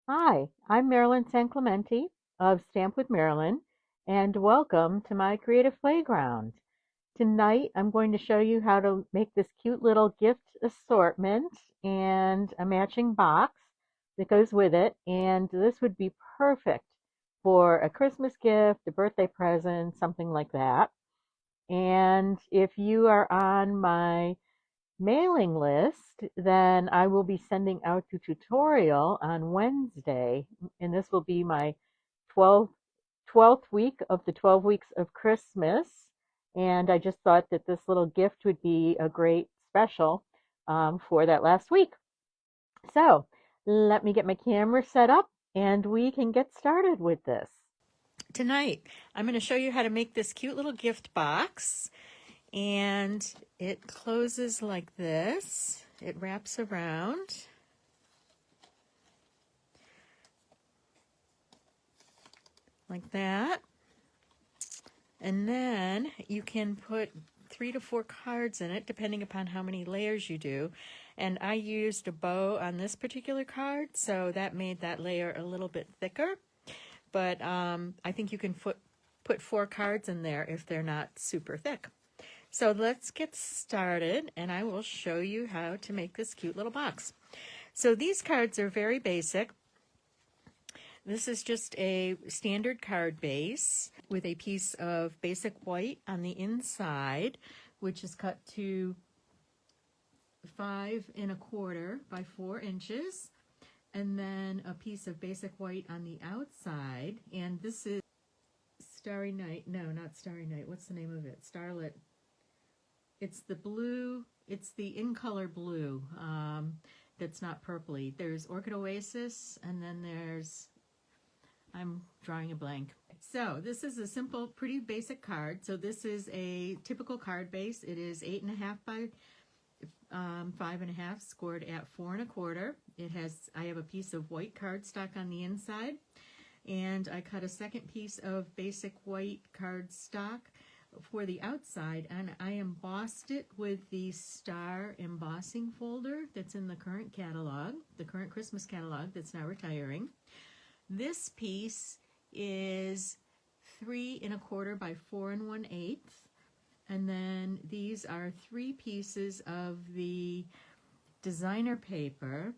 Hi, I'm Marilyn San Clemente of Stamp with Marilyn, and welcome to my creative playground. Tonight, I'm going to show you how to make this cute little gift assortment and a matching box that goes with it. And this would be perfect for a Christmas gift, a birthday present, something like that. And if you are on my mailing list, then I will be sending out the tutorial on Wednesday, and this will be my 12th, 12th week of the 12 weeks of Christmas. And I just thought that this little gift would be a great special for that last week. So let me get my camera set up and we can get started with this. Tonight, I'm going to show you how to make this cute little gift box. And it closes like this. It wraps around. Like that. And then you can put 3 to 4 cards in it, depending upon how many layers you do. And I used a bow on this particular card, so that made that layer a little bit thicker. But I think you can put 4 cards in there if they're not super thick. So let's get started, and I will show you how to make this cute little box. So these cards are very basic. This is just a standard card base with a piece of basic white on the inside, which is cut to 5 1/4 by 4 inches, and then a piece of basic white on the outside. And this is Starry Night. No, not Starry Night. What's the name of it? Starlit. It's the blue, it's the in color blue that's not purpley. There's Orchid Oasis, and then there's, I'm drawing a blank. So this is a simple, pretty basic card. So this is a typical card base. It is 8 1/2 by 5 1/2, scored at 4 1/4. I have a piece of white cardstock on the inside, and I cut a second piece of basic white cardstock for the outside, and I embossed it with the star embossing folder that's in the current catalog, the current Christmas catalog that's now retiring. This piece is 3 1/4 by 4 1/8, and then these are 3 pieces of the designer paper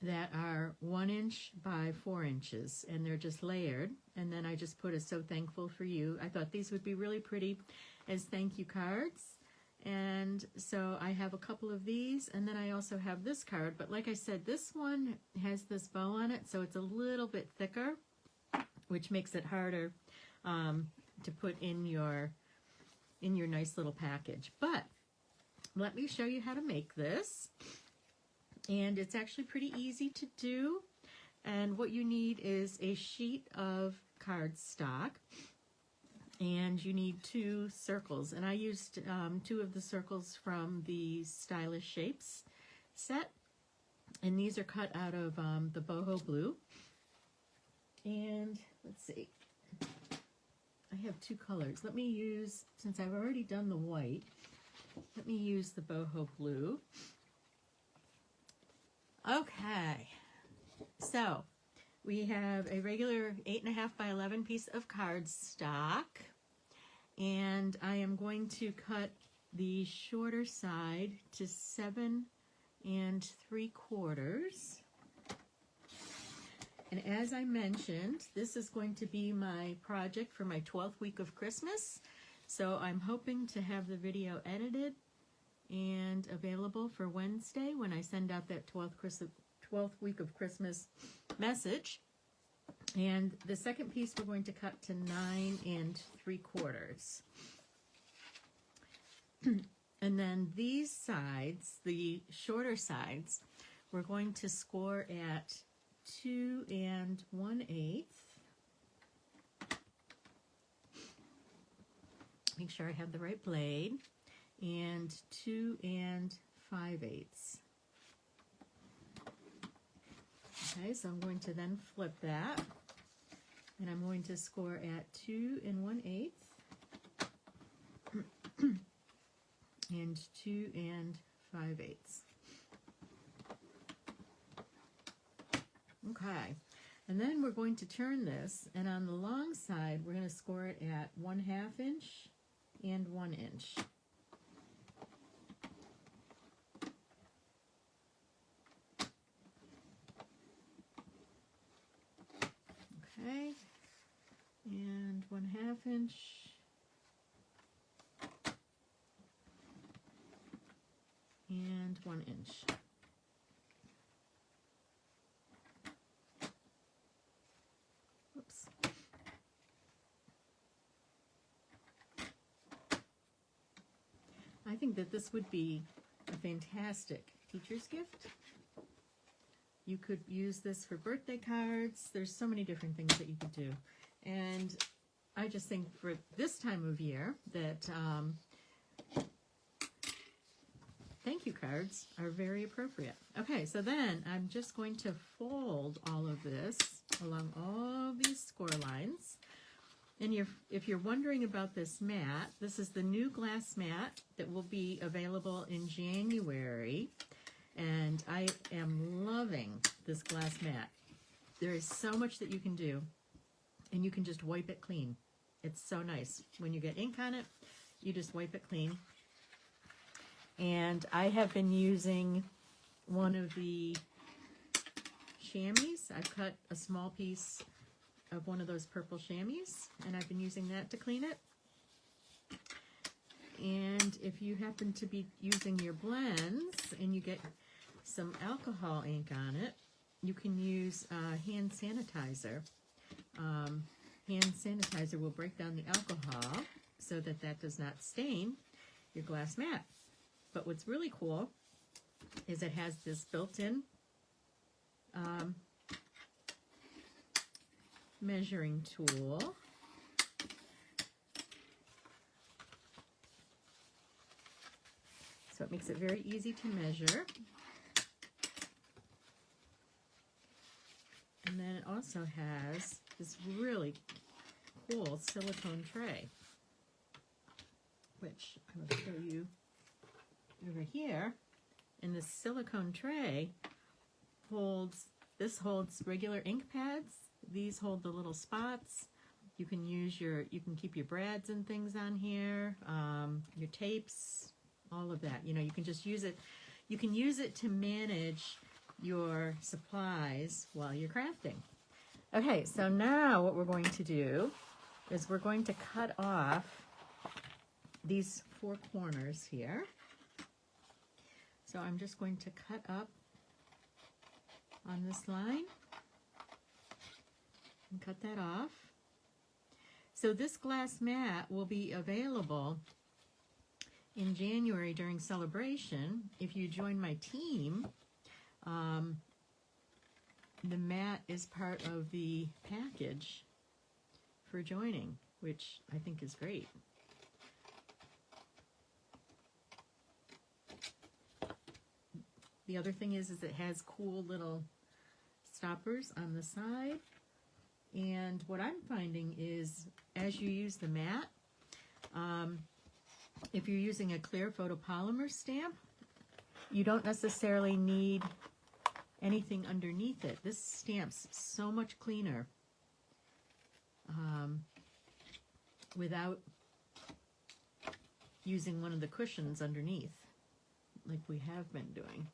that are 1 inch by 4 inches, and they're just layered. And then I just put a "So Thankful for You." I thought these would be really pretty as thank you cards. And so I have a couple of these, and then I also have this card. But like I said, this one has this bow on it, so it's a little bit thicker, which makes it harder to put in your nice little package. But let me show you how to make this. And it's actually pretty easy to do. And what you need is a sheet of cardstock, and you need 2 circles. And I used 2 of the circles from the Stylish Shapes set, and these are cut out of the boho blue. And let's see, I have 2 colors. Let me use, since I've already done the white, let me use the boho blue. Okay, so we have a regular 8 1/2 by 11 piece of cardstock, and I am going to cut the shorter side to 7 3/4. And as I mentioned, this is going to be my project for my 12th week of Christmas, so I'm hoping to have the video edited and available for Wednesday when I send out that 12th week of Christmas message. And the second piece we're going to cut to 9 3/4. And then these sides, the shorter sides, we're going to score at 2 1/8. Make sure I have the right blade. And 2 5/8. Okay, so I'm going to then flip that, and I'm going to score at 2 1/8 and 2 5/8. Okay, and then we're going to turn this, and on the long side, we're going to score it at 1/2 inch and 1 inch. Okay, and 1/2 inch. And 1 inch. Oops. I think that this would be a fantastic teacher's gift. You could use this for birthday cards. There's so many different things that you could do. And I just think for this time of year that thank you cards are very appropriate. Okay, so then I'm just going to fold all of this along all these score lines. And if you're wondering about this mat, this is the new glass mat that will be available in January. And I am loving this glass mat. There is so much that you can do, and you can just wipe it clean. It's so nice. When you get ink on it, you just wipe it clean. And I have been using one of the chamois. I've cut a small piece of one of those purple chamois, and I've been using that to clean it. And if you happen to be using your blends and you get some alcohol ink on it, you can use hand sanitizer. Hand sanitizer will break down the alcohol so that that does not stain your glass mat. But what's really cool is it has this built-in measuring tool. So it makes it very easy to measure. And then it also has this really cool silicone tray, which I will show you over here. And this silicone tray holds regular ink pads. These hold the little spots. You can keep your brads and things on here, your tapes, all of that. You know, you can just use it. You can use it to manage your supplies while you're crafting. Okay, so now what we're going to do is we're going to cut off these 4 corners here. So I'm just going to cut up on this line and cut that off. So this glass mat will be available in January during celebration. If you join my team, the mat is part of the package for joining, which I think is great. The other thing is it has cool little stoppers on the side. And what I'm finding is as you use the mat, if you're using a clear photopolymer stamp, you don't necessarily need anything underneath it. This stamps so much cleaner without using one of the cushions underneath like we have been doing.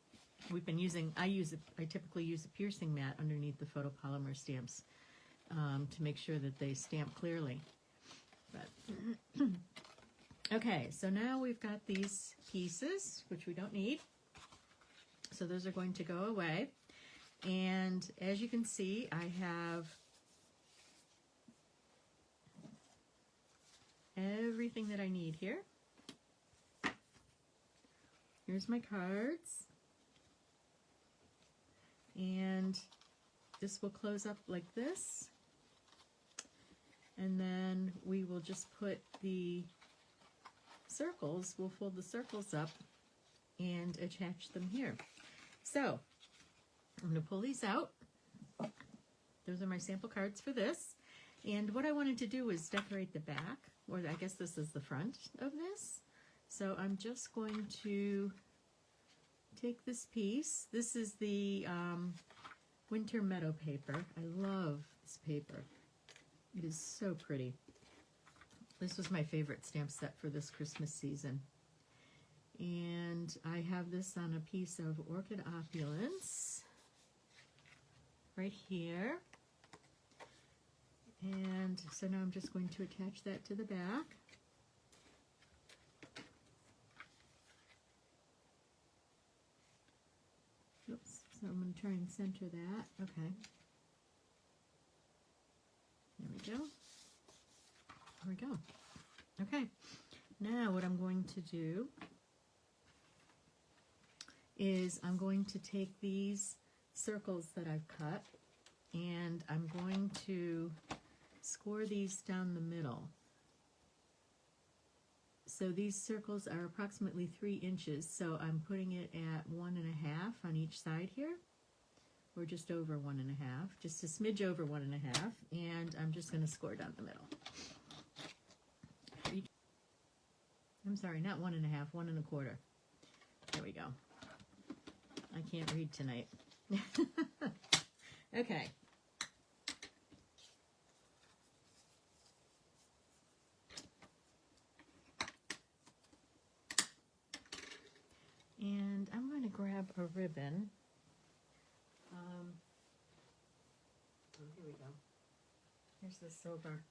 I typically use a piercing mat underneath the photopolymer stamps to make sure that they stamp clearly. But okay, so now we've got these pieces, which we don't need. So those are going to go away. And as you can see, I have everything that I need here. Here's my cards. And this will close up like this. And then we will just put the circles, we'll fold the circles up and attach them here. So I'm going to pull these out. Those are my sample cards for this. And what I wanted to do is decorate the back, or I guess this is the front of this. So I'm just going to take this piece. This is the Winter Meadow paper. I love this paper. It is so pretty. This was my favorite stamp set for this Christmas season. And I have this on a piece of Orchid Opulence right here. And so now I'm just going to attach that to the back. Oops, so I'm going to try and center that. Okay. There we go. There we go. Okay. Now what I'm going to do is I'm going to take these circles that I've cut and I'm going to score these down the middle. So these circles are approximately 3 inches, so I'm putting it at 1.5 on each side here, or just over 1.5, just a smidge over 1.5, and I'm just going to score down the middle. I'm sorry, not 1.5, 1.25. There we go. I can't read tonight. Okay. And I'm going to grab a ribbon. Oh, here we go. Here's the silver.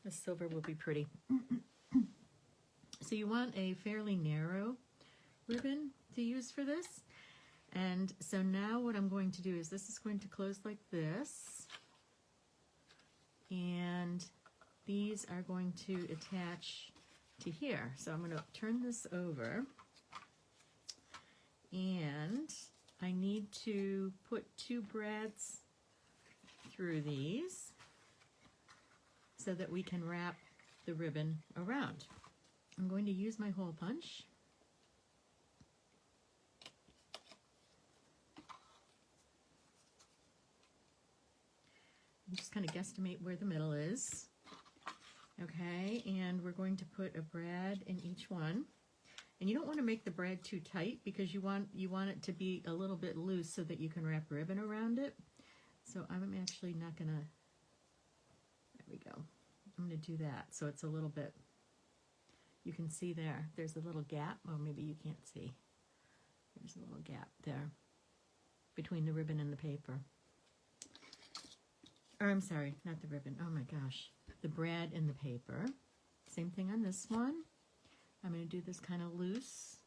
The silver will be pretty. So you want a fairly narrow ribbon to use for this. And so now what I'm going to do is this is going to close like this. And these are going to attach to here. So I'm going to turn this over. And I need to put 2 brads through these so that we can wrap the ribbon around. I'm going to use my hole punch. Just kind of guesstimate where the middle is. Okay, and we're going to put a brad in each one. And you don't want to make the brad too tight because you want it to be a little bit loose so that you can wrap ribbon around it. So I'm actually not gonna, there we go. I'm gonna do that so it's a little bit, you can see there's a little gap. Oh, maybe you can't see. There's a little gap there between the ribbon and the paper. Or I'm sorry, not the ribbon. Oh my gosh. The brad and the paper. Same thing on this one. I'm going to do this kind of loose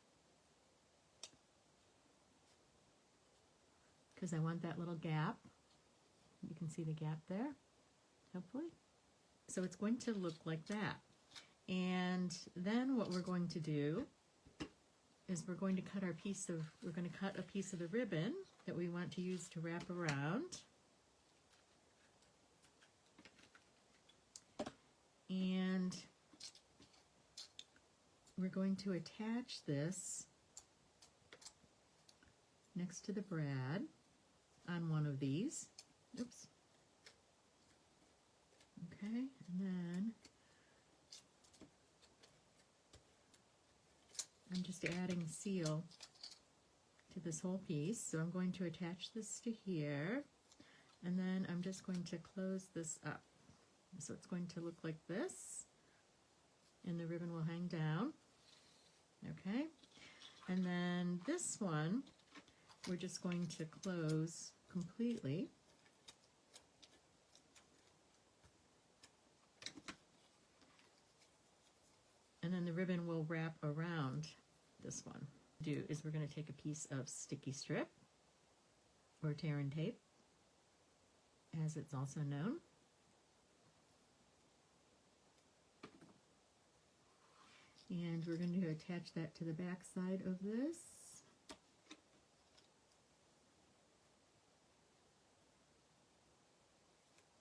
because I want that little gap. You can see the gap there, hopefully. So it's going to look like that. And then what we're going to do is we're going to cut a piece of the ribbon that we want to use to wrap around. And we're going to attach this next to the brad on one of these. Oops. Okay, and then I'm just adding seal to this whole piece. So I'm going to attach this to here, and then I'm just going to close this up. So it's going to look like this, and the ribbon will hang down. Okay, and then this one we're just going to close completely. And then the ribbon will wrap around this one. What we're going to do is we're going to take a piece of sticky strip, or tear and tape, as it's also known. And we're going to attach that to the back side of this.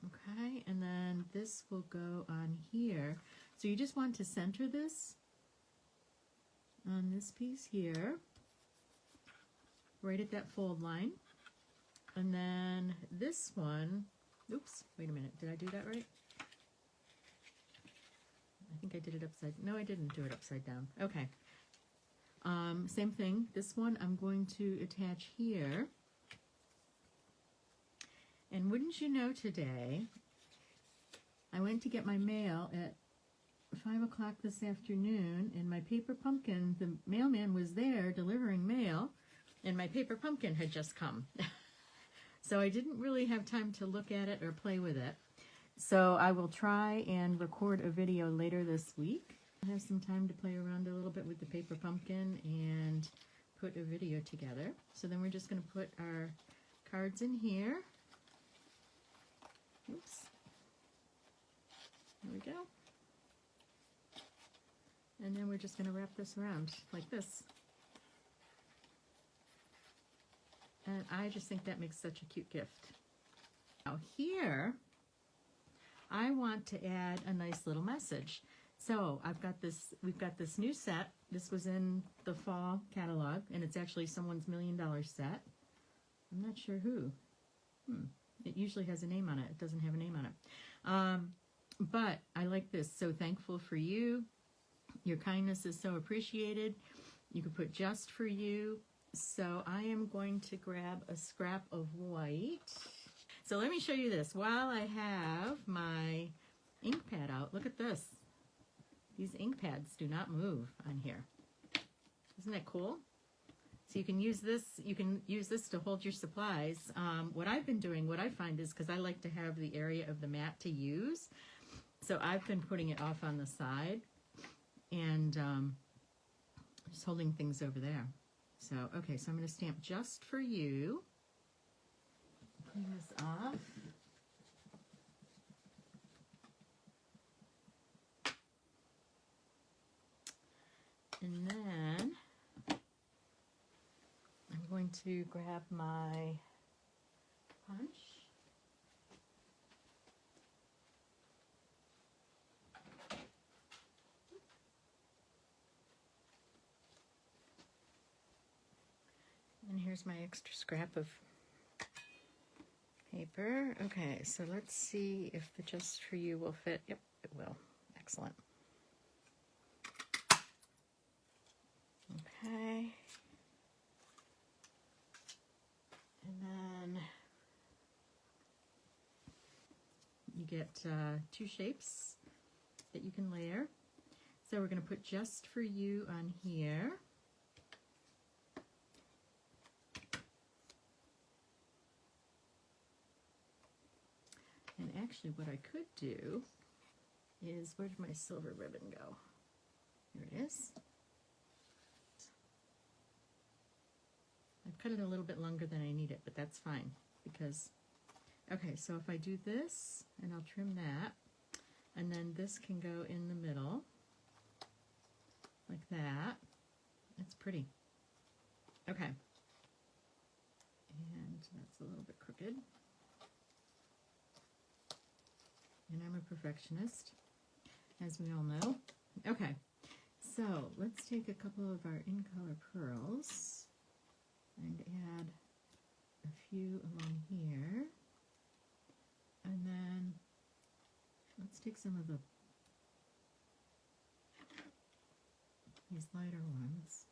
Okay, and then this will go on here. So you just want to center this on this piece here, right at that fold line. And then this one, oops, wait a minute, did I do that right? I think I did it upside, no, I didn't do it upside down. Okay. Same thing, this one I'm going to attach here. wouldn't you know, today I went to get my mail at 5 o'clock this afternoon, and my paper pumpkin, the mailman was there delivering mail, and my paper pumpkin had just come. So I didn't really have time to look at it or play with it. So I will try and record a video later this week. I have some time to play around a little bit with the paper pumpkin and put a video together. So then we're just going to put our cards in here. Oops. There we go. And then we're just going to wrap this around like this. And I just think that makes such a cute gift. Now here, I want to add a nice little message. So we've got this new set. This was in the fall catalog, and it's actually someone's $1 million set. I'm not sure who. It usually has a name on it. It doesn't have a name on it. But I like this. So thankful for you. Your kindness is so appreciated. You could put just for you. So I am going to grab a scrap of white. So let me show you this. While I have my ink pad out, look at this. These ink pads do not move on here. Isn't that cool? So you can use this to hold your supplies. What I've been doing, what I find is, because I like to have the area of the mat to use, so I've been putting it off on the side and just holding things over there. So, okay, so I'm going to stamp just for you. Clean this off. And then I'm going to grab my punch. And here's my extra scrap of paper. Okay, so let's see if the just for you will fit. Yep, it will. Excellent. Okay. And then you get 2 shapes that you can layer. So we're going to put just for you on here. And actually what I could do is, where did my silver ribbon go? Here it is. I've cut it a little bit longer than I need it, but that's fine because, okay, so if I do this, and I'll trim that, and then this can go in the middle, like that. It's pretty. Okay. And that's a little bit crooked. And I'm a perfectionist, as we all know. Okay, so let's take a couple of our in-color pearls and add a few along here. And then let's take some of these lighter ones.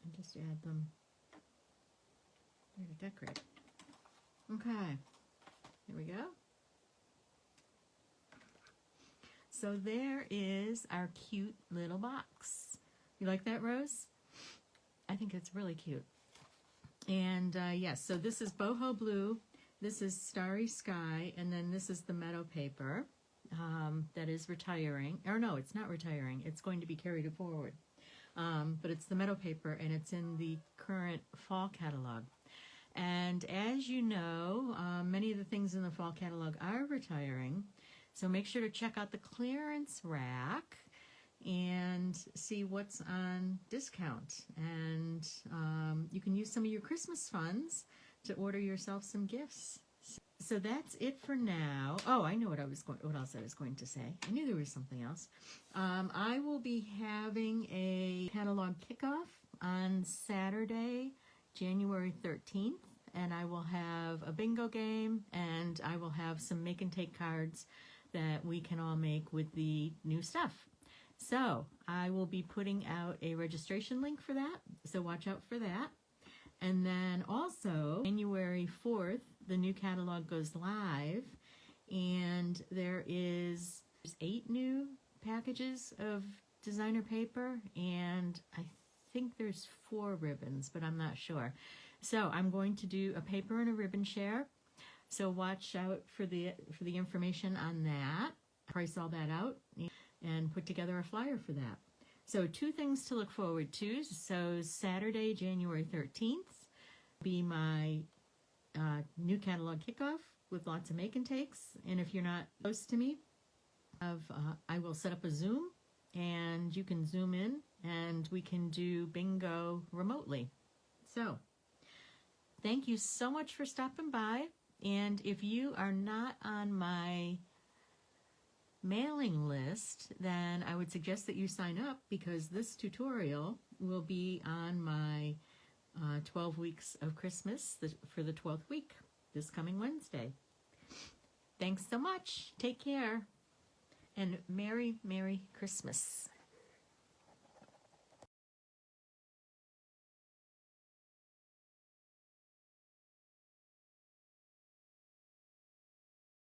And just add them there to decorate. Okay, here we go. So there is our cute little box. You like that, Rose? I think it's really cute. And yes, so this is boho blue, this is starry sky, and then this is the meadow paper that is retiring. Or no, it's not retiring. It's going to be carried forward. But it's the meadow paper, and it's in the current fall catalog. And as you know, many of the things in the fall catalog are retiring. So make sure to check out the clearance rack and see what's on discount. And you can use some of your Christmas funds to order yourself some gifts. So that's it for now. Oh, I know what else I was going to say. I knew there was something else. I will be having a catalog kickoff on Saturday, January 13th, and I will have a bingo game, and I will have some make and take cards that we can all make with the new stuff. So I will be putting out a registration link for that, so watch out for that. And then also, January 4th, the new catalog goes live, and there's 8 new packages of designer paper, and I think there's 4 ribbons, but I'm not sure. So I'm going to do a paper and a ribbon share. So watch out for the information on that. Price all that out and put together a flyer for that. So 2 things to look forward to. So Saturday, January 13th, be my new catalog kickoff with lots of make and takes. And if you're not close to me, I will set up a Zoom, and you can Zoom in, and we can do bingo remotely. So thank you so much for stopping by. And if you are not on my mailing list, then I would suggest that you sign up, because this tutorial will be on my 12 weeks of Christmas for the 12th week this coming Wednesday. Thanks so much. Take care. And Merry, Merry Christmas.